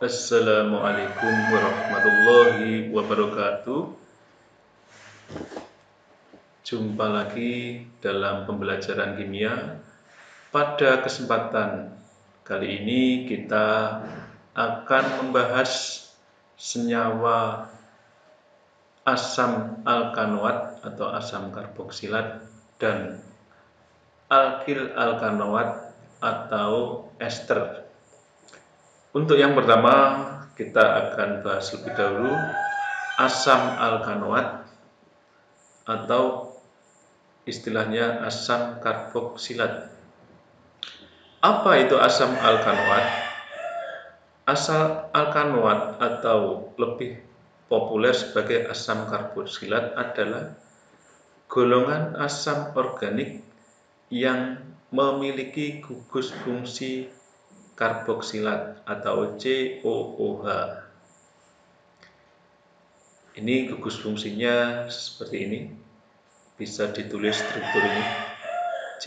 Assalamualaikum warahmatullahi wabarakatuh. Jumpa lagi dalam pembelajaran kimia. Pada kesempatan kali ini kita akan membahas senyawa asam alkanoat atau asam karboksilat dan alkil alkanoat atau ester. Untuk yang pertama kita akan bahas lebih dahulu asam alkanoat atau istilahnya asam karboksilat. Apa itu asam alkanoat? Asam alkanoat atau lebih populer sebagai asam karboksilat adalah golongan asam organik yang memiliki gugus fungsi karboksilat atau COOH. Ini gugus fungsinya seperti ini. Bisa ditulis struktur ini C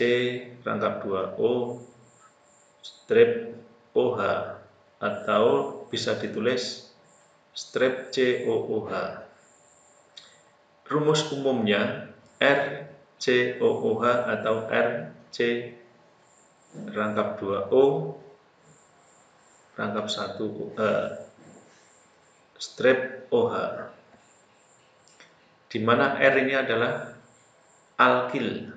rangkap 2O strip OH atau bisa ditulis strip COOH. Rumus umumnya RCOOH atau RC rangkap 2O rangkap 1 strip OH, di mana R ini adalah alkil.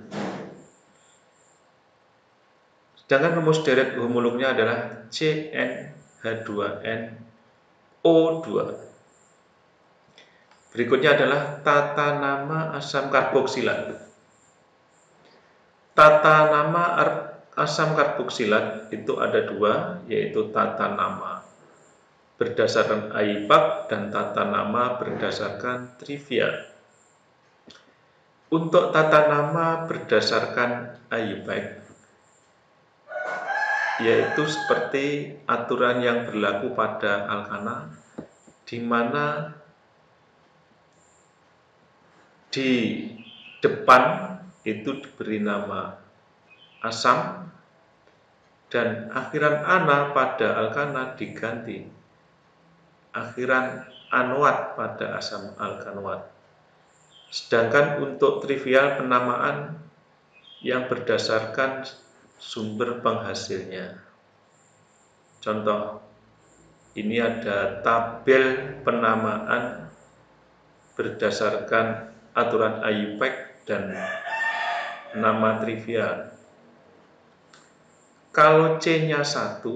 Sedangkan rumus deret homolognya adalah CnH2nO2. Berikutnya adalah tata nama asam karboksilat. Tata nama asam karboksilat itu ada dua, yaitu tata nama berdasarkan IUPAC dan tata nama berdasarkan trivial. Untuk tata nama berdasarkan IUPAC, yaitu seperti aturan yang berlaku pada alkana, di mana di depan itu diberi nama asam dan akhiran ana pada alkana diganti akhiran anoat pada asam alkanoat. Sedangkan untuk trivial penamaan yang berdasarkan sumber penghasilnya. Contoh, ini ada tabel penamaan berdasarkan aturan IUPAC dan nama trivial. Kalau C-nya 1,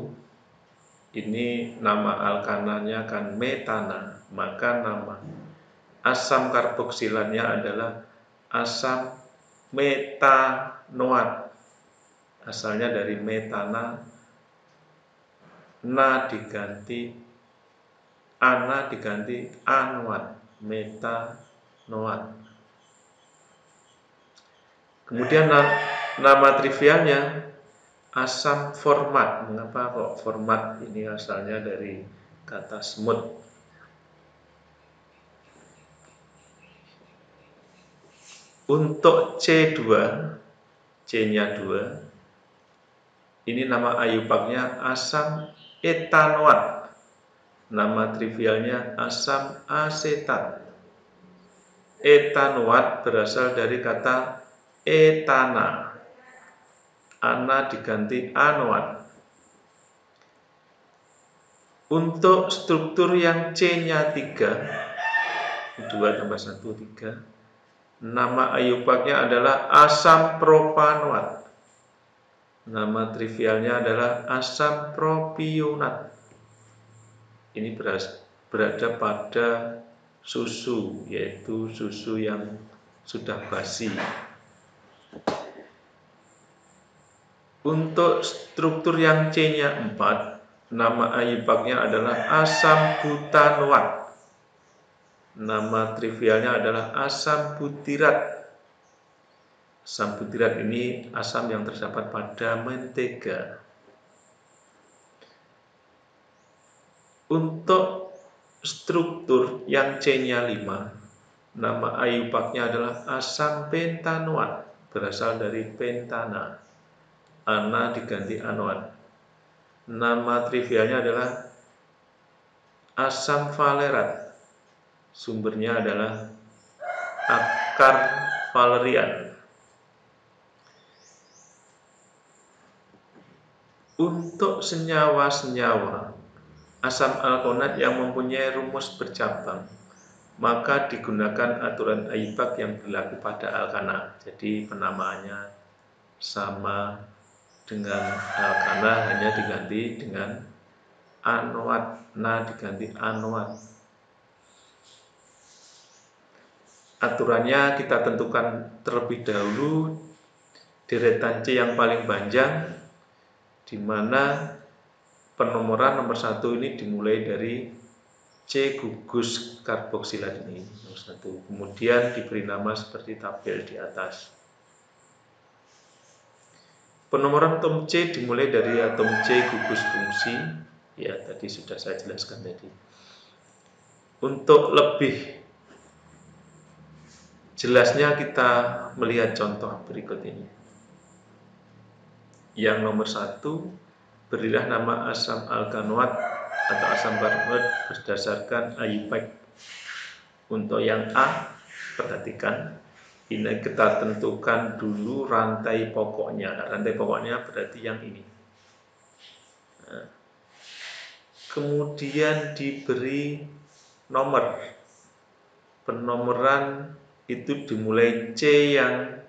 ini nama alkananya kan metana, maka nama asam karboksilatnya adalah asam metanoat. Asalnya dari metana, ana diganti anoat, metanoat. Kemudian nama trivialnya asam format. Mengapa kok format? Ini asalnya dari kata smooth. Untuk C2, C-nya 2, ini nama IUPAC-nya asam etanoat. Nama trivialnya asam asetat. Etanoat berasal dari kata etana. Ana diganti anoat. Untuk struktur yang C-nya 3, 2 tambah 1, 3, nama IUPAC-nya adalah asam propanoat. Nama trivialnya adalah asam propionat. Ini berada pada susu, yaitu susu yang sudah basi. Untuk struktur yang C-nya 4, nama IUPAC-nya adalah asam butanoat. Nama trivialnya adalah asam butirat. Asam butirat ini asam yang terdapat pada mentega. Untuk struktur yang C-nya 5, nama IUPAC-nya adalah asam pentanoat, berasal dari pentana. Ana diganti anoat. Nama trivialnya adalah asam valerat, sumbernya adalah akar valerian. Untuk senyawa-senyawa asam alkonat yang mempunyai rumus bercabang, maka digunakan aturan AIPAC yang berlaku pada alkana. Jadi penamaannya sama dengan alkana, hanya diganti dengan anoat. Nah, diganti anoat. Aturannya kita tentukan terlebih dahulu deretan C yang paling panjang, di mana penomoran nomor 1 ini dimulai dari C gugus karboksilat ini nomor 1. Kemudian diberi nama seperti tabel di atas. Penomoran atom C dimulai dari atom C gugus fungsi. Ya, tadi sudah saya jelaskan tadi. Untuk lebih jelasnya kita melihat contoh berikut ini. Yang nomor 1, berilah nama asam alkanoat atau asam karbonat berdasarkan AIPAC. Untuk yang A, perhatikan, ini kita tentukan dulu rantai pokoknya. Rantai pokoknya berarti yang ini. Nah, kemudian diberi nomor. Penomoran itu dimulai C yang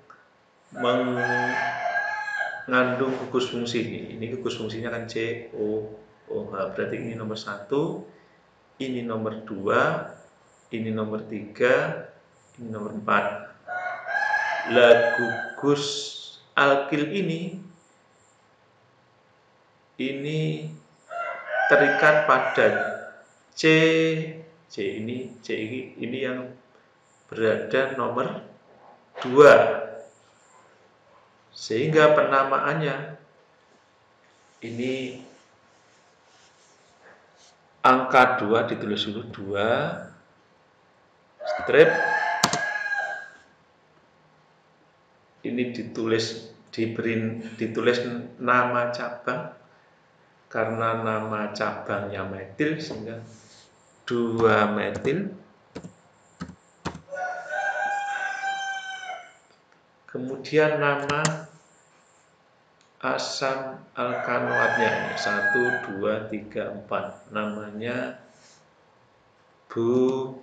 mengandung gugus fungsi. Ini gugus fungsinya kan C, O, OH. Berarti ini nomor 1, ini nomor 2, ini nomor 3, ini nomor 4. Lah gugus alkil ini terikat pada C ini yang berada nomor 2. Sehingga penamaannya ini angka 2 ditulis dulu 2 strip. Ini ditulis nama cabang karena nama cabangnya metil sehingga 2 metil. Kemudian nama asam alkanoatnya ini 1, 2, 3, 4. Namanya butanoat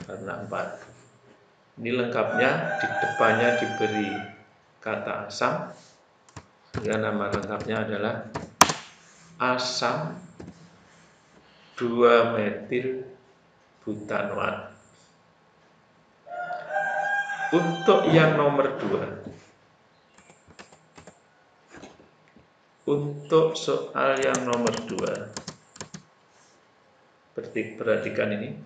karena 4. Ini lengkapnya, di depannya diberi kata asam, sehingga nama lengkapnya adalah asam 2 metil butanoat. Untuk yang nomor 2, untuk soal yang nomor 2, perhatikan ini.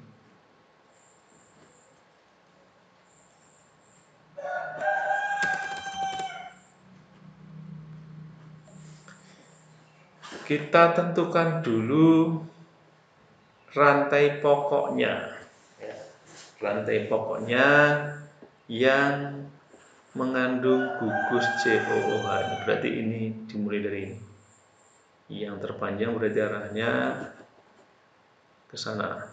Kita tentukan dulu rantai pokoknya. Rantai pokoknya yang mengandung gugus COOH. Berarti ini dimulai dari ini. Yang terpanjang berarti arahnya ke sana.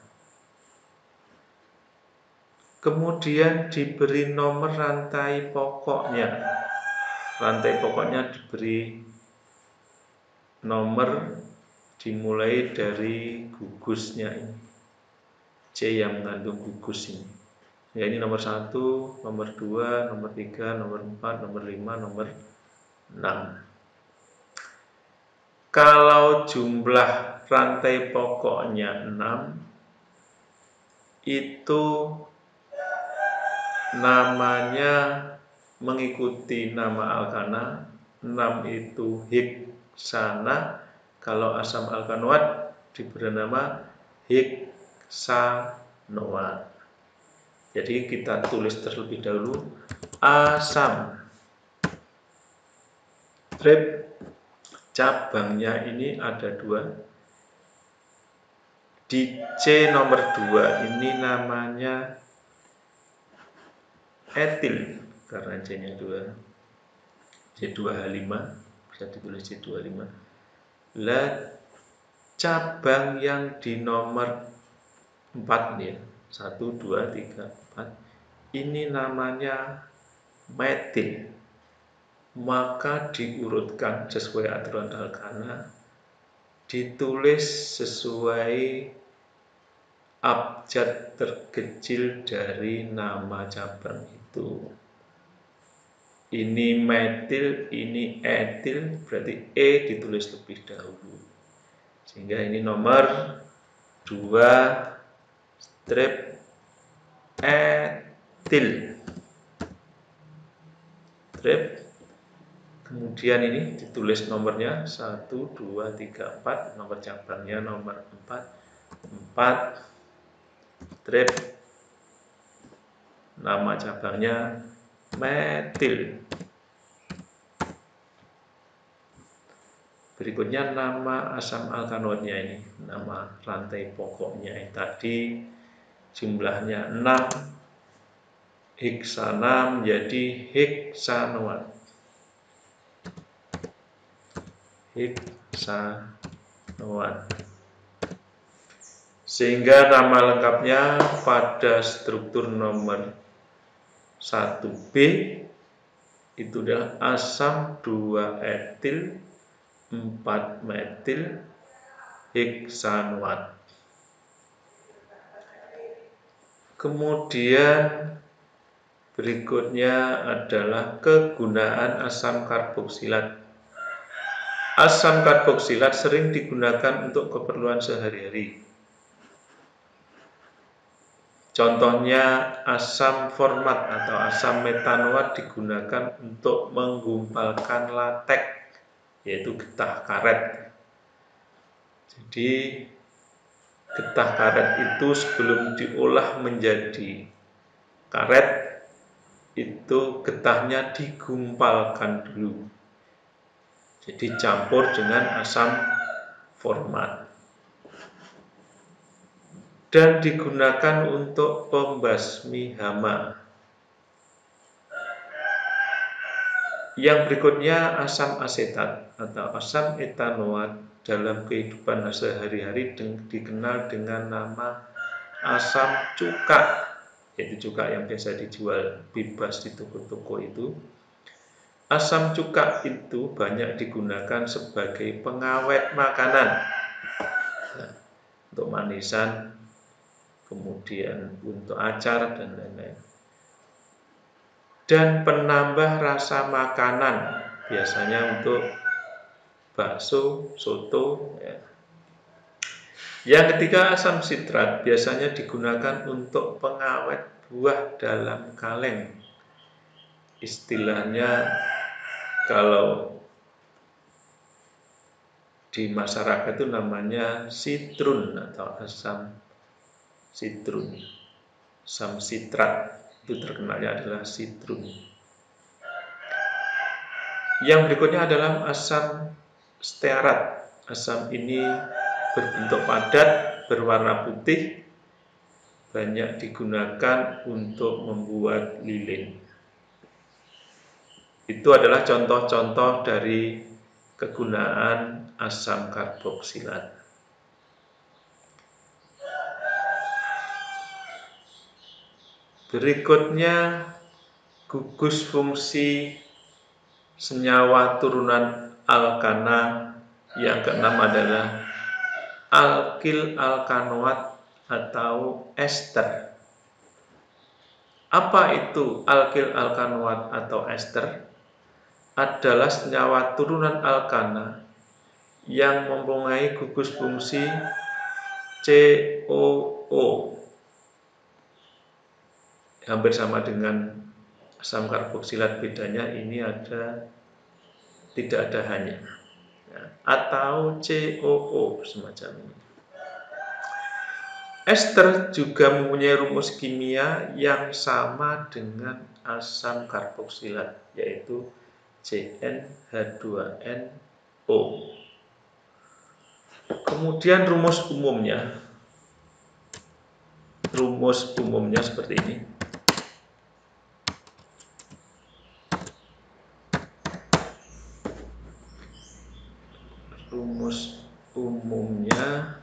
Kemudian diberi nomor rantai pokoknya. Rantai pokoknya diberi nomor dimulai dari gugusnya ini. C yang mengandung gugus ini. Ya, ini nomor 1, nomor 2, nomor 3, nomor 4, nomor 5, nomor 6. Kalau jumlah rantai pokoknya 6, itu namanya mengikuti nama alkana. 6 itu heksana. Kalau asam alkanoat diberi nama heksanoat. Jadi kita tulis terlebih dahulu asam strip cabangnya ini ada 2. Di C nomor 2 ini namanya etil karena C-nya 2. C2H5 bisa ditulis C25. Lah cabang yang di nomor 4 ya, 1, 2, 3, 4, ini namanya metil, maka diurutkan sesuai aturan alkana, ditulis sesuai abjad terkecil dari nama cabang itu. Ini metil, ini etil, berarti E ditulis lebih dahulu. Sehingga ini nomor 2 strip etil. Strip. Kemudian ini ditulis nomornya 1, 2, 3, 4, nomor cabangnya nomor 4 strip, nama cabangnya metil. Berikutnya nama asam alkanoidnya ini, nama rantai pokoknya ini tadi jumlahnya 6, heksana menjadi heksanoat. Heksanoat. Sehingga nama lengkapnya pada struktur nomor 1B itu adalah asam 2 etil 4 metil heksanoat. Kemudian berikutnya adalah kegunaan asam karboksilat. Asam karboksilat sering digunakan untuk keperluan sehari-hari. Contohnya asam format atau asam metanoat digunakan untuk menggumpalkan latek, yaitu getah karet. Jadi getah karet itu sebelum diolah menjadi karet, itu getahnya digumpalkan dulu. Jadi campur dengan asam format. Dan digunakan untuk pembasmi hama. Yang berikutnya asam asetat atau asam etanoat dalam kehidupan sehari-hari dikenal dengan nama asam cuka, yaitu cuka yang biasa dijual bebas di toko-toko itu. Asam cuka itu banyak digunakan sebagai pengawet makanan, untuk manisan, kemudian untuk acar dan lain-lain. Dan penambah rasa makanan, biasanya untuk bakso, soto. Ya. Yang ketiga asam sitrat biasanya digunakan untuk pengawet buah dalam kaleng. Istilahnya kalau di masyarakat itu namanya sitrun atau asam sitrun. Asam sitrat itu terkenalnya adalah sitrun. Yang berikutnya adalah asam stearat. Asam ini berbentuk padat, berwarna putih, banyak digunakan untuk membuat lilin. Itu adalah contoh-contoh dari kegunaan asam karboksilat. Berikutnya gugus fungsi senyawa turunan alkana yang keenam adalah alkil alkanoat atau ester. Apa itu alkil alkanoat atau ester? Adalah senyawa turunan alkana yang mempunyai gugus fungsi COO. Hampir sama dengan asam karboksilat, bedanya ini tidak ada hanya, atau COO semacam ini. Ester juga mempunyai rumus kimia yang sama dengan asam karboksilat, yaitu CnH2nO. Kemudian rumus umumnya seperti ini. Rumus umumnya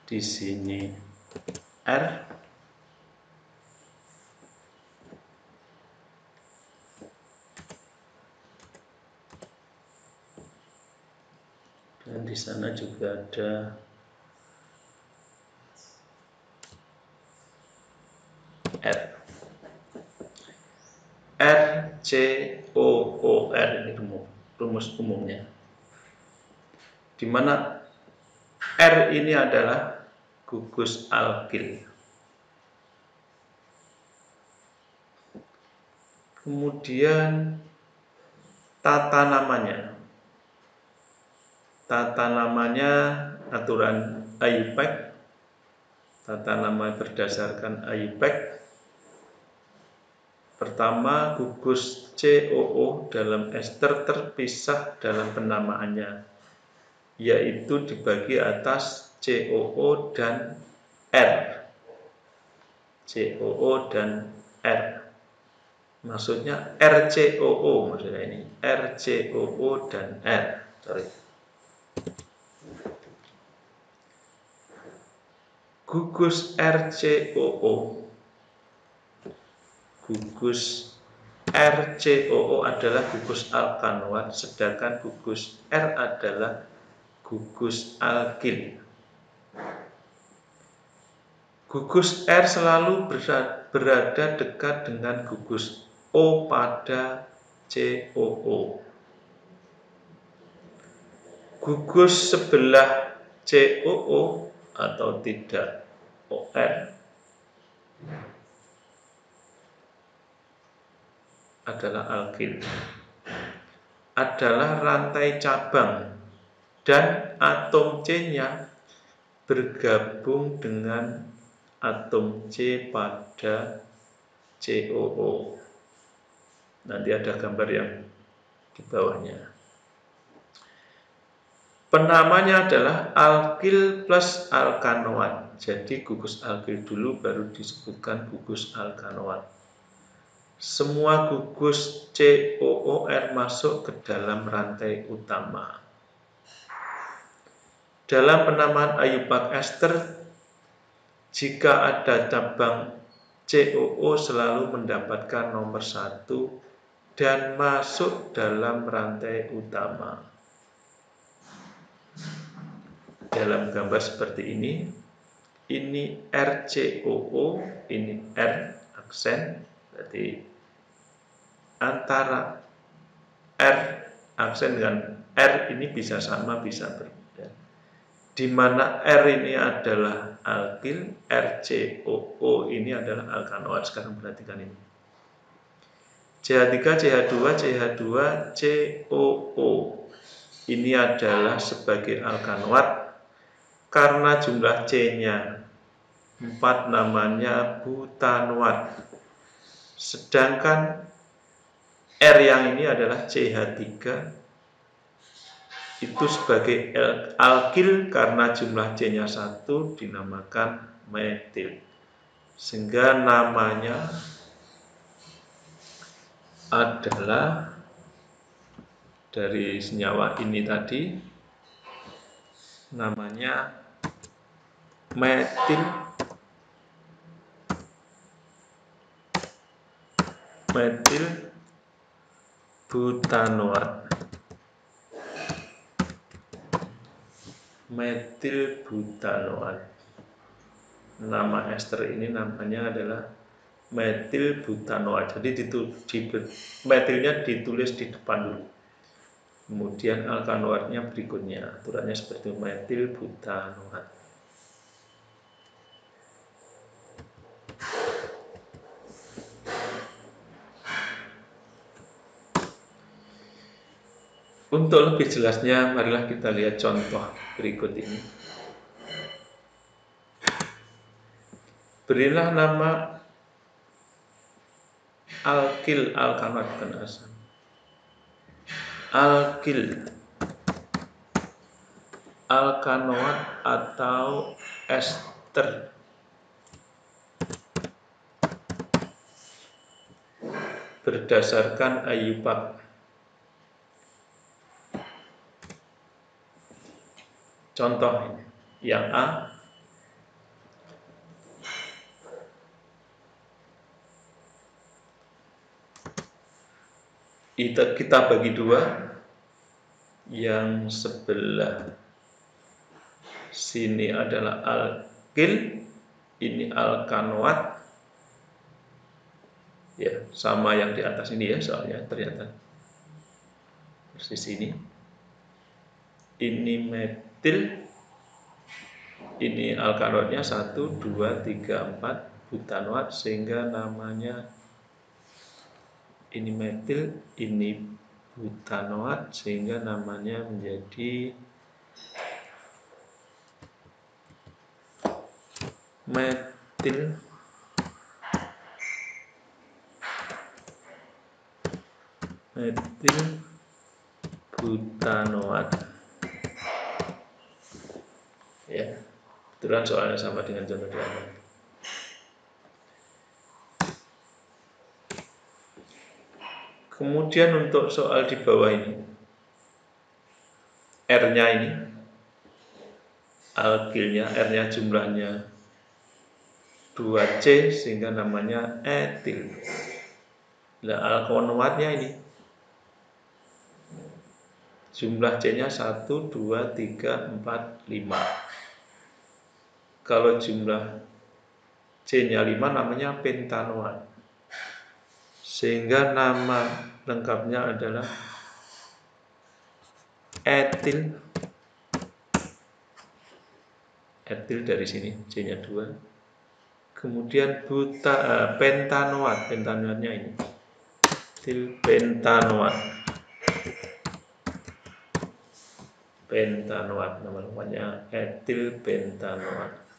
di sini R dan di sana juga ada R. R, C, O, R ini rumus umumnya. Di mana R ini adalah gugus alkil. Kemudian tata namanya aturan IUPAC, tata nama berdasarkan IUPAC. Pertama, gugus COO dalam ester terpisah dalam penamaannya, yaitu dibagi atas COO dan R. COO dan R. Maksudnya RCOO, maksudnya ini RCOO dan R. Gugus RCOO adalah gugus alkanoat, sedangkan gugus R adalah gugus alkil. Gugus R selalu berada dekat dengan gugus O pada COO. Gugus sebelah COO atau tidak OR adalah alkil, adalah rantai cabang dan atom C-nya bergabung dengan atom C pada COO. Nanti ada gambar yang di bawahnya. Penamanya adalah alkil plus alkanoat. Jadi gugus alkil dulu baru disebutkan gugus alkanoat. Semua gugus COOR masuk ke dalam rantai utama. Dalam penamaan IUPAC ester, jika ada cabang COO selalu mendapatkan nomor 1 dan masuk dalam rantai utama. Dalam gambar seperti ini RCOO, ini R aksen, berarti antara R aksen dengan R ini bisa sama, bisa berbeda. Di mana R ini adalah alkil, RCOO ini adalah alkanoat. Sekarang perhatikan ini. CH3, CH2, CH2, COO. Ini adalah sebagai alkanoat karena jumlah C-nya 4 namanya butanoat. Sedangkan R yang ini adalah CH3 itu sebagai alkil karena jumlah C-nya 1 dinamakan metil. sehingga namanya adalah dari senyawa ini tadi namanya metil butanoat. Metil butanoat. Nama ester ini namanya adalah metil butanoat. Jadi metilnya ditulis di depan dulu. Kemudian alkanoatnya berikutnya. Aturannya seperti metil butanoat. Untuk lebih jelasnya, marilah kita lihat contoh berikut ini. Berilah nama alkil alkanoat, bukan asam. Alkil alkanoat atau ester berdasarkan IUPAC. Contoh yang A, kita bagi dua, yang sebelah sini adalah alkil, ini alkanoat, ya sama yang di atas ini ya, soalnya ternyata persis ini metil, ini alkanoatnya 1, 2, 3, 4 butanoat, sehingga namanya ini metil, ini butanoat, sehingga namanya menjadi metil butanoat. Ya, kebetulan soalnya sama dengan contoh di atas. Kemudian untuk soal di bawah ini, R-nya ini, alkilnya, R-nya jumlahnya 2C, sehingga namanya etil. Nah, alkanoatnya ini, jumlah C-nya 1, 2, 3, 4, 5. Kalau jumlah C-nya 5 namanya pentanoat. Sehingga nama lengkapnya adalah etil. Etil dari sini, C-nya 2. Kemudian pentanoat. Pentanoatnya ini. Etil pentanoat. Pentanoat, nama lengkapnya etil pentanoat.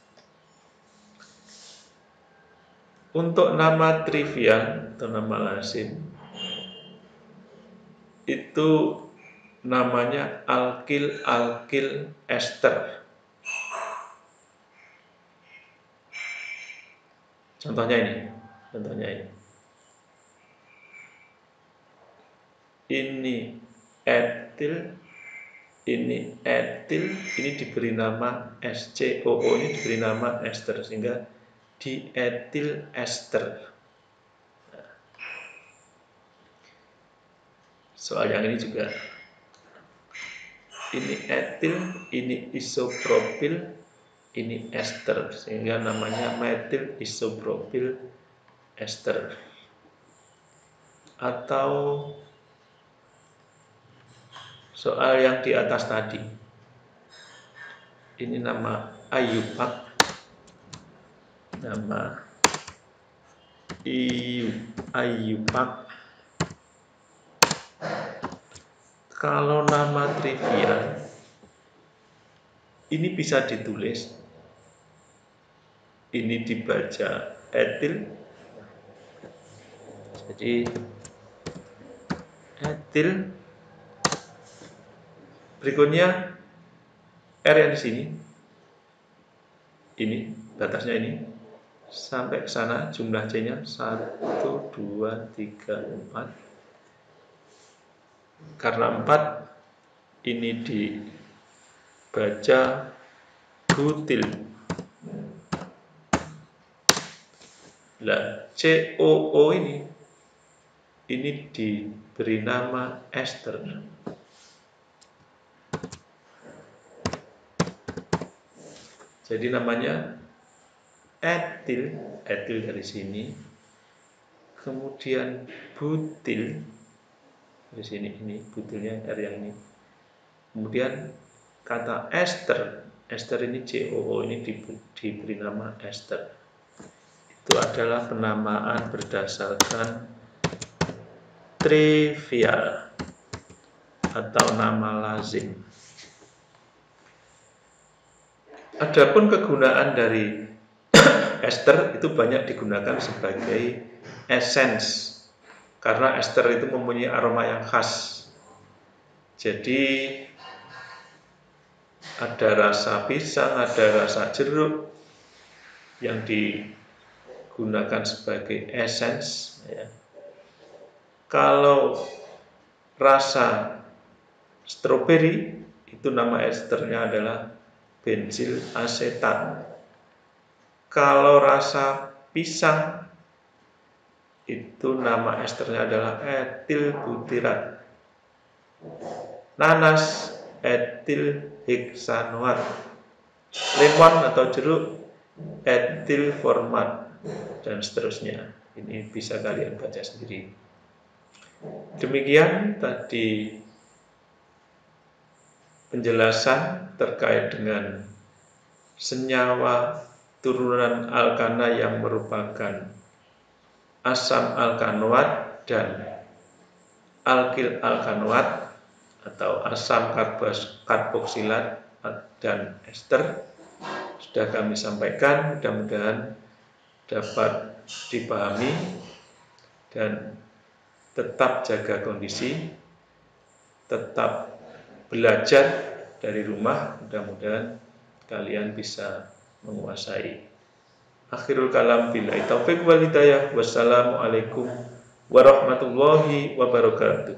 Untuk nama trivial atau nama lazim itu namanya alkil ester. Contohnya ini. Ini etil, ini diberi nama SCOO, ini diberi nama ester, sehingga dietil ester. Nah, soal yang ini juga, ini etil, ini isopropil, ini ester, sehingga namanya metil isopropil ester. Atau soal yang di atas tadi, ini nama IUPAC, nama IUPAC. Kalau nama trivial ini bisa ditulis, ini dibaca etil, jadi etil. Berikutnya R yang di sini, ini batasnya ini Sampai ke sana jumlah C-nya 1, 2, 3, 4. Karena 4 ini dibaca butil. Nah, COO ini diberi nama ester. Jadi namanya etil dari sini, kemudian butil dari sini, ini butilnya R yang ini, kemudian kata ester ini COO ini diberi nama ester. Itu adalah penamaan berdasarkan trivial atau nama lazim. Adapun kegunaan dari ester itu banyak digunakan sebagai essence, karena ester itu mempunyai aroma yang khas. Jadi ada rasa pisang, ada rasa jeruk yang digunakan sebagai essence, ya. Kalau rasa stroberi itu nama esternya adalah bensil asetat. Kalau rasa pisang itu nama esternya adalah etil butirat. Nanas etil heksanoat. Lemon atau jeruk etil format, dan seterusnya. Ini bisa kalian baca sendiri. Demikian tadi penjelasan terkait dengan senyawa turunan alkana yang merupakan asam alkanoat dan alkil alkanoat atau asam karboksilat dan ester. Sudah kami sampaikan, mudah-mudahan dapat dipahami dan tetap jaga kondisi, tetap belajar dari rumah, mudah-mudahan kalian bisa menguasai. Akhirul kalam, billahi taufiq wal hidayah. Wassalamualaikum warahmatullahi wabarakatuh.